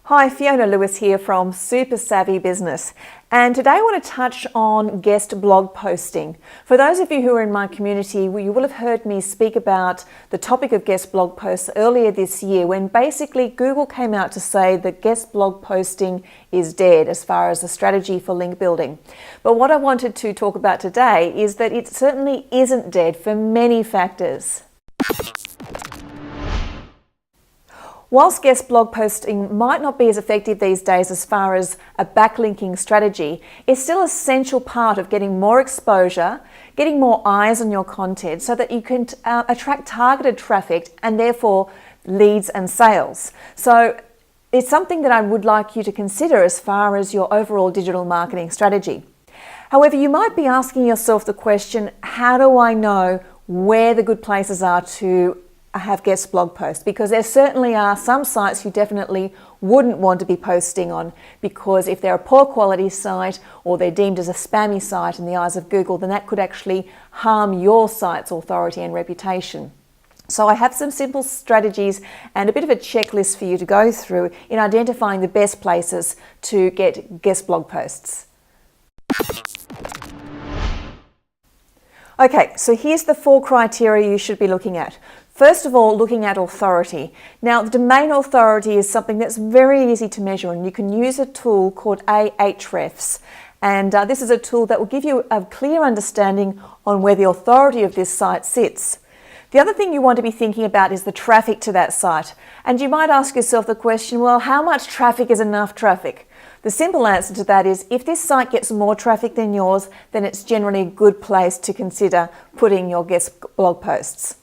Hi, Fiona Lewis here from Super Savvy Business, and today I want to touch on guest blog posting. For those of you who are in my community, you will have heard me speak about the topic of guest blog posts earlier this year, when basically Google came out to say that guest blog posting is dead as far as a strategy for link building. But what I wanted to talk about today is that it certainly isn't dead for many factors. Whilst guest blog posting might not be as effective these days as far as a backlinking strategy, it's still an essential part of getting more exposure, getting more eyes on your content so that you can attract targeted traffic and therefore leads and sales. So it's something that I would like you to consider as far as your overall digital marketing strategy. However, you might be asking yourself the question, how do I know where the good places are to have guest blog posts? Because there certainly are some sites you definitely wouldn't want to be posting on, because if they're a poor quality site or they're deemed as a spammy site in the eyes of Google, then that could actually harm your site's authority and reputation. So I have some simple strategies and a bit of a checklist for you to go through in identifying the best places to get guest blog posts. Okay, so here's the 4 criteria you should be looking at. First of all, looking at authority. Now, the domain authority is something that's very easy to measure, and you can use a tool called Ahrefs. And this is a tool that will give you a clear understanding on where the authority of this site sits. The other thing you want to be thinking about is the traffic to that site. And you might ask yourself the question, well, how much traffic is enough traffic? The simple answer to that is, if this site gets more traffic than yours, then it's generally a good place to consider putting your guest blog posts.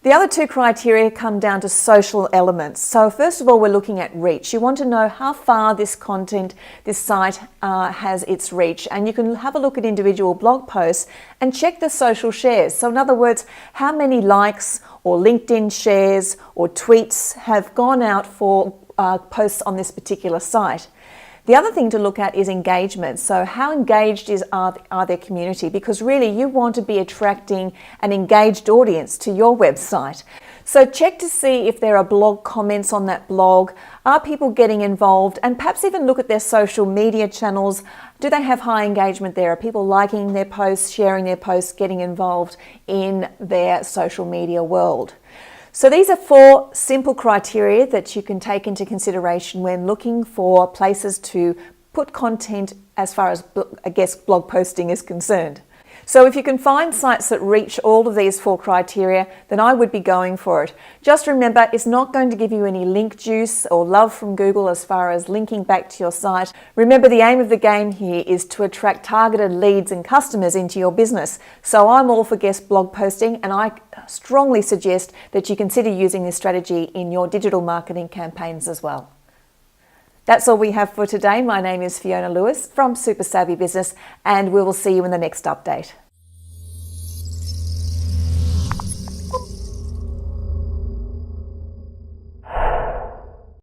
The other 2 criteria come down to social elements. So first of all, we're looking at reach. You want to know how far this content, this site has its reach. And you can have a look at individual blog posts and check the social shares. So in other words, how many likes or LinkedIn shares or tweets have gone out for posts on this particular site. The other thing to look at is engagement. So how engaged are their community? Because really you want to be attracting an engaged audience to your website. So check to see if there are blog comments on that blog. Are people getting involved? And perhaps even look at their social media channels. Do they have high engagement there? Are people liking their posts, sharing their posts, getting involved in their social media world? So these are 4 simple criteria that you can take into consideration when looking for places to put content as far as a guest blog posting is concerned. So if you can find sites that reach all of these 4 criteria, then I would be going for it. Just remember, it's not going to give you any link juice or love from Google as far as linking back to your site. Remember, the aim of the game here is to attract targeted leads and customers into your business. So I'm all for guest blog posting, and I strongly suggest that you consider using this strategy in your digital marketing campaigns as well. That's all we have for today. My name is Fiona Lewis from Super Savvy Business, and we will see you in the next update.